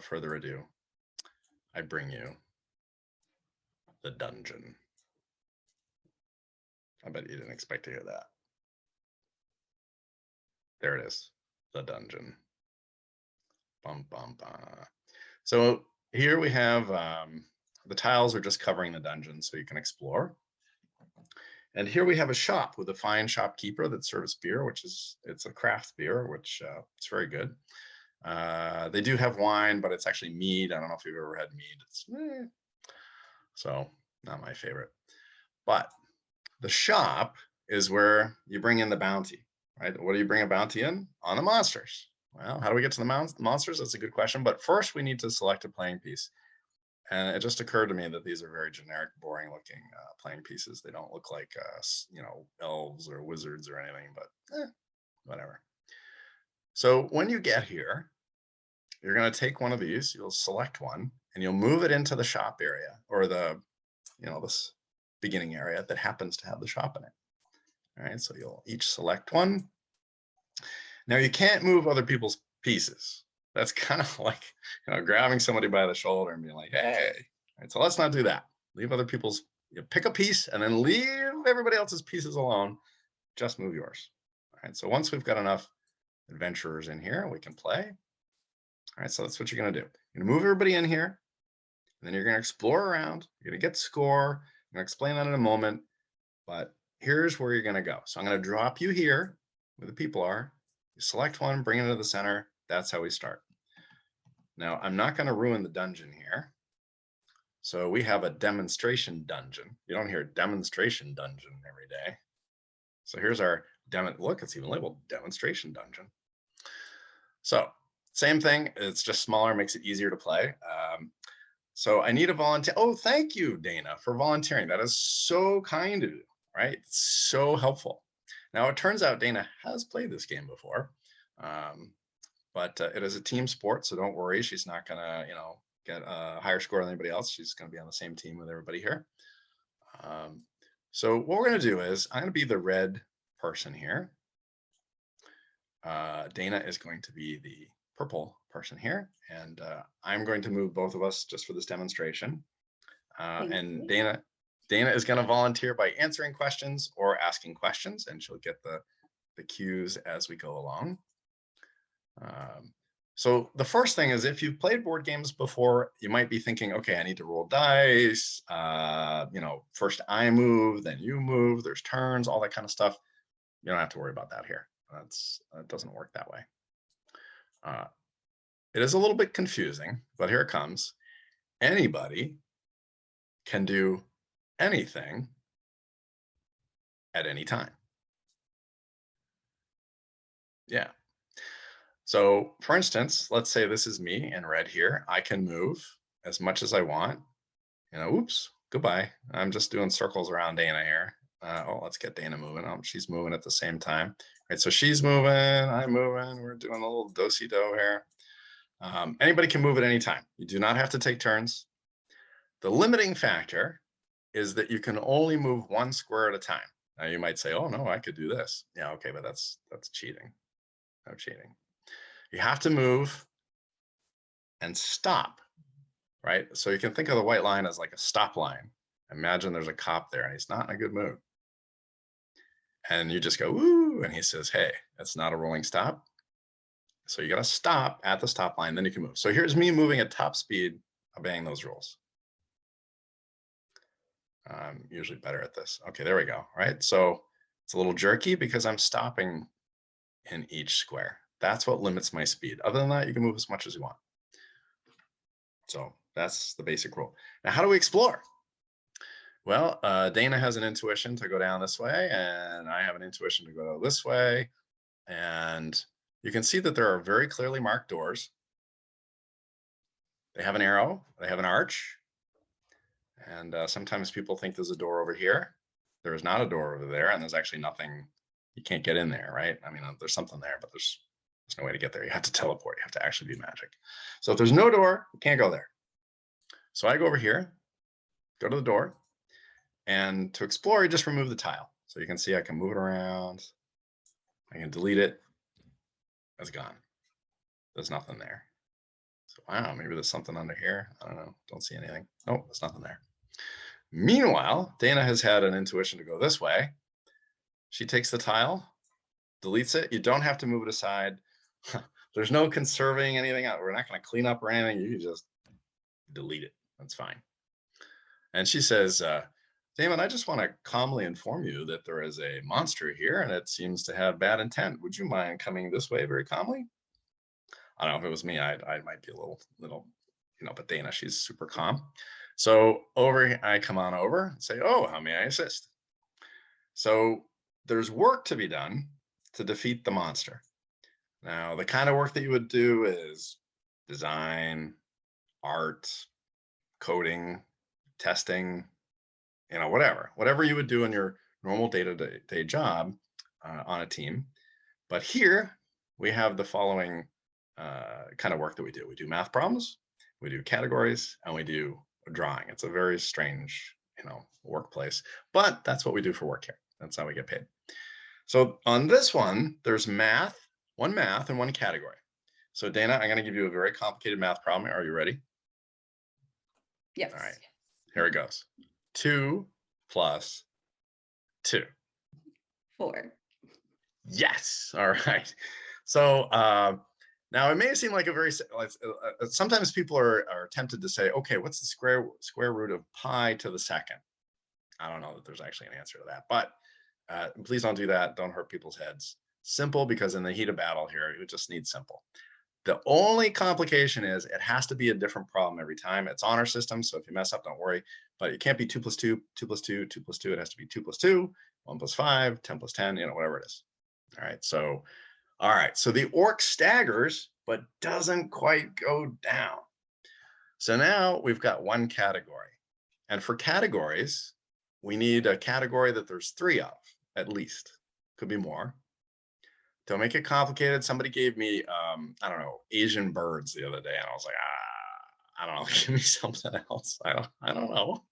without further ado, I bring you the dungeon. I bet you didn't expect to hear that. There it is, the dungeon. Bum, bum, bum. So here we have the tiles are just covering the dungeon so you can explore. And here we have a shop with a fine shopkeeper that serves beer, it's a craft beer, which it's very good. They do have wine, but it's actually mead. I don't know if you've ever had mead. So not my favorite. But the shop is where you bring in the bounty, right? What do you bring a bounty in? On the monsters. Well, how do we get to the monsters? That's a good question. But first, we need to select a playing piece. And it just occurred to me that these are very generic, boring looking playing pieces. They don't look like, elves or wizards or anything, but whatever. So when you get here, you're going to take one of these, you'll select one, and you'll move it into the shop area or this beginning area that happens to have the shop in it. All right, so you'll each select one. Now you can't move other people's pieces. That's kind of like grabbing somebody by the shoulder and being like, hey. All right, so let's not do that. Leave other people's, pick a piece and then leave everybody else's pieces alone. Just move yours. All right, so once we've got enough adventurers in here, we can play. All right, so that's what you're going to do. You're going to move everybody in here, and then you're going to explore around. You're going to get score. I'm going to explain that in a moment, but here's where you're going to go. So I'm going to drop you here where the people are. You select one, bring it to the center. That's how we start. Now, I'm not going to ruin the dungeon here. So we have a demonstration dungeon. You don't hear demonstration dungeon every day. So here's our demo. Look, it's even labeled demonstration dungeon. So same thing. It's just smaller, makes it easier to play. So I need a volunteer. Oh, thank you, Dana, for volunteering. That is so kind of you, right? It's so helpful. Now, it turns out Dana has played this game before, but it is a team sport, so don't worry. She's not going to, get a higher score than anybody else. She's going to be on the same team with everybody here. So what we're going to do is I'm going to be the red person here. Dana is going to be the purple person here, and I'm going to move both of us just for this demonstration. And Dana is going to volunteer by answering questions or asking questions, and she'll get the cues as we go along. So the first thing is, if you've played board games before, you might be thinking, okay, I need to roll dice. First I move, then you move. There's turns, all that kind of stuff. You don't have to worry about that here. It doesn't work that way. It is a little bit confusing, but here it comes. Anybody can do anything at any time. Yeah. So for instance, let's say this is me in red here. I can move as much as I want. Oops, goodbye. I'm just doing circles around Dana here. Let's get Dana moving. She's moving at the same time. Right, so she's moving, I'm moving. We're doing a little do-si-do here. Anybody can move at any time. You do not have to take turns. The limiting factor is that you can only move one square at a time. Now you might say, oh no, I could do this. Yeah, okay, but that's cheating. No cheating. You have to move and stop, right? So you can think of the white line as like a stop line. Imagine there's a cop there and he's not in a good mood. And you just go, woo, and he says, hey, that's not a rolling stop. So you got to stop at the stop line, then you can move. So here's me moving at top speed, obeying those rules. I'm usually better at this. Okay, there we go, right? So it's a little jerky because I'm stopping in each square. That's what limits my speed. Other than that, you can move as much as you want. So that's the basic rule. Now, how do we explore? Well, Dana has an intuition to go down this way, and I have an intuition to go this way. And you can see that there are very clearly marked doors. They have an arrow, they have an arch. And sometimes people think there's a door over here. There is not a door over there, and there's actually nothing. You can't get in there, right? I mean, there's something there, but there's no way to get there. You have to teleport. You have to actually be magic. So if there's no door, you can't go there. So I go over here, go to the door, and to explore, you just remove the tile. So you can see I can move it around. I can delete it. It's gone. There's nothing there. So, wow, maybe there's something under here. I don't know. Don't see anything. Oh, there's nothing there. Meanwhile, Dana has had an intuition to go this way. She takes the tile, deletes it. You don't have to move it aside. There's no conserving anything out. We're not going to clean up or anything. You can just delete it. That's fine. And she says, Damon, I just want to calmly inform you that there is a monster here and it seems to have bad intent. Would you mind coming this way very calmly? I don't know if it was me, I might be a little, but Dana, she's super calm. So I come on over and say, oh, how may I assist? So there's work to be done to defeat the monster. Now, the kind of work that you would do is design, art, coding, testing, whatever you would do in your normal day-to-day job on a team. But here we have the following kind of work that we do. We do math problems, we do categories, and we do drawing. It's a very strange, workplace, but that's what we do for work here. That's how we get paid. So on this one, there's one math and one category. So Dana, I'm going to give you a very complicated math problem. Are you ready? Yes. All right, here it goes. 2 plus 2. 4. Yes. All right. So now it may seem like a very, sometimes people are tempted to say, okay, what's the square root of pi to the second? I don't know that there's actually an answer to that, but please don't do that. Don't hurt people's heads. Simple, because in the heat of battle here, you just need simple. The only complication is it has to be a different problem every time. It's honor system, so if you mess up, don't worry. But it can't be 2 plus 2, 2 plus 2, 2 plus 2. It has to be 2 plus 2, 1 plus 5, 10 plus 10, whatever it is. All right, so the orc staggers, but doesn't quite go down. So now we've got one category. And for categories, we need a category that there's 3 of, at least. Could be more. Don't make it complicated. Somebody gave me, I don't know, Asian birds the other day, and I was like, I don't know, give me something else. I don't know.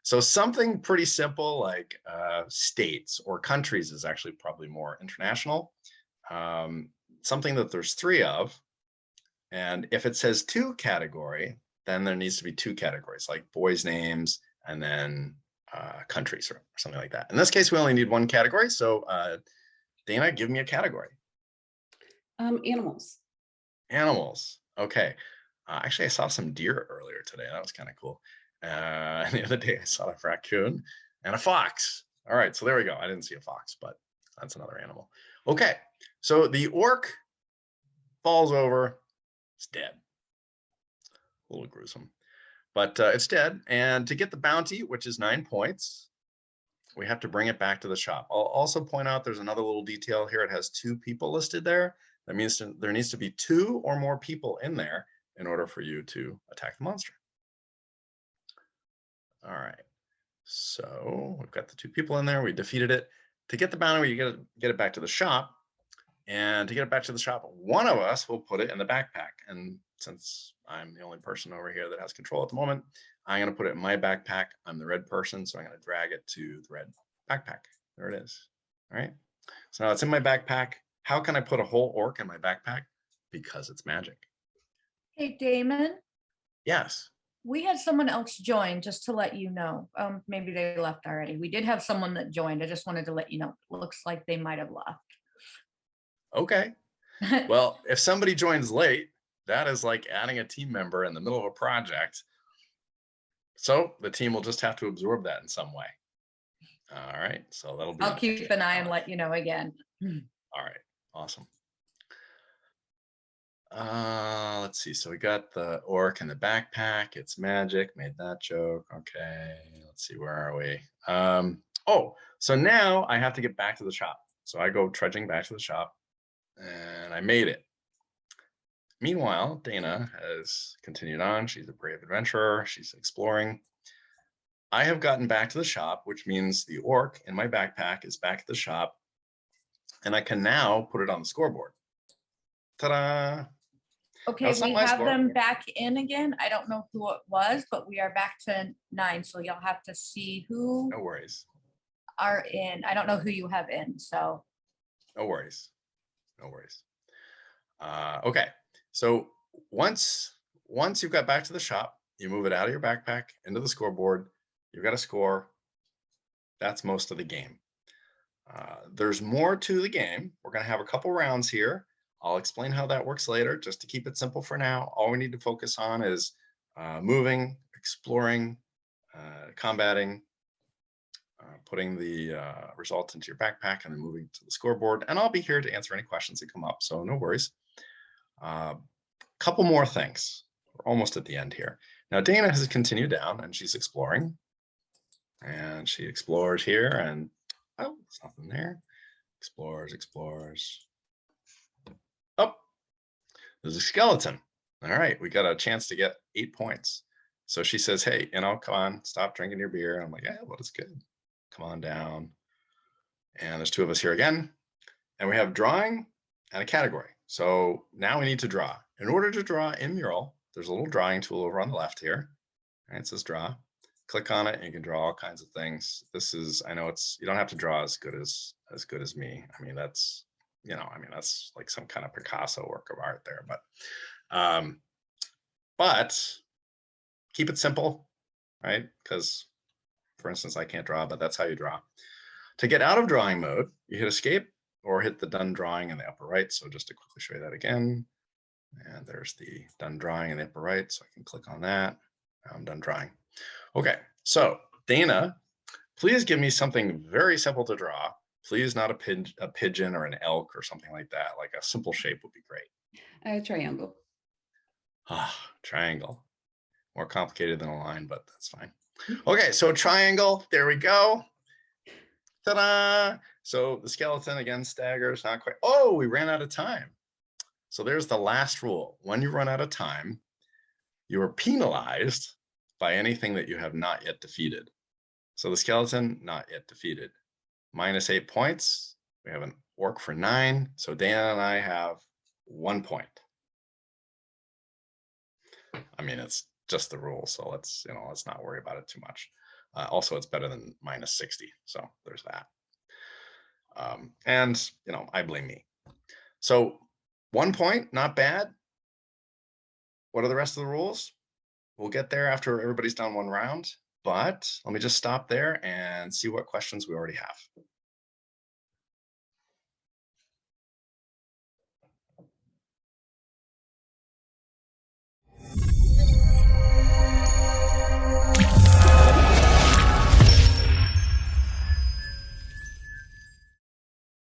So something pretty simple like states or countries is actually probably more international. Something that there's 3 of, and if it says 2 category, then there needs to be 2 categories, like boys' names and then countries or something like that. In this case, we only need 1 category. So Dana, give me a category. Animals. Animals. Okay. Actually, I saw some deer earlier today. That was kind of cool. And the other day I saw a raccoon and a fox. All right, so there we go. I didn't see a fox, but that's another animal. Okay, so the orc falls over. It's dead. A little gruesome, but it's dead. And to get the bounty, which is 9 points, we have to bring it back to the shop. I'll also point out there's another little detail here. It has 2 people listed there. That means there needs to be 2 or more people in there in order for you to attack the monster. All right, so we've got the 2 people in there. We defeated it. To get the bounty, you get it back to the shop. And to get it back to the shop, one of us will put it in the backpack. And since I'm the only person over here that has control at the moment, I'm going to put it in my backpack. I'm the red person, so I'm going to drag it to the red backpack. There it is. All right. So now it's in my backpack. How can I put a whole orc in my backpack? Because it's magic. Hey, Damon. Yes. We had someone else join, just to let you know. Maybe they left already. We did have someone that joined. I just wanted to let you know. Looks like they might have left. Okay. Well, if somebody joins late, that is like adding a team member in the middle of a project. So the team will just have to absorb that in some way. All right. So that'll be. I'll keep an eye and let you know again. All right. Awesome. Let's see. So we got the orc in the backpack. It's magic. Made that joke. Okay. Let's see. Where are we? Oh, so now I have to get back to the shop. So I go trudging back to the shop and I made it. Meanwhile, Dana has continued on. She's a brave adventurer. She's exploring. I have gotten back to the shop, which means the orc in my backpack is back at the shop. And I can now put it on the scoreboard. Ta-da! Okay, we have them back in again. I don't know who it was, but we are back to 9. So you'll have to see who. No worries. Are in. I don't know who you have in. So. No worries. No worries. Okay. So once you've got back to the shop, you move it out of your backpack into the scoreboard. You've got a score. That's most of the game. There's more to the game. We're going to have a couple rounds here. I'll explain how that works later, just to keep it simple for now. All we need to focus on is moving, exploring, combating, putting the result into your backpack, and then moving to the scoreboard. And I'll be here to answer any questions that come up, so no worries. Couple more things. We're almost at the end here. Now, Dana has continued down, and she's exploring. And she explores here, and oh, there's nothing there. Explores. Oh, there's a skeleton. All right, we got a chance to get 8 points. So she says, hey, come on, stop drinking your beer. I'm like, yeah, well, it's good. Come on down. And there's 2 of us here again. And we have drawing and a category. So now we need to draw. In order to draw in Mural, there's a little drawing tool over on the left here. All right, it says draw. Click on it and you can draw all kinds of things. This is, I know you don't have to draw as good as me. I mean, that's, that's like some kind of Picasso work of art there, but keep it simple, right? Because for instance, I can't draw, but that's how you draw. To get out of drawing mode, you hit escape or hit the done drawing in the upper right. So just to quickly show you that again, and there's the done drawing in the upper right. So I can click on that. I'm done drawing. Okay, so Dana, please give me something very simple to draw. Please not a pigeon or an elk or something like that. Like a simple shape would be great. A triangle. Triangle. More complicated than a line, but that's fine. Okay, so triangle, there we go. Ta-da! So the skeleton again staggers, not quite. Oh, we ran out of time. So there's the last rule. When you run out of time, you are penalized by anything that you have not yet defeated. So the skeleton, not yet defeated. -8 points. We have an orc for 9. So Dana and I have 1 point. I mean, it's just the rule. So let's not worry about it too much. Also, it's better than -60. So there's that. And I blame me. So 1 point, not bad. What are the rest of the rules? We'll get there after everybody's done one round, but let me just stop there and see what questions we already have.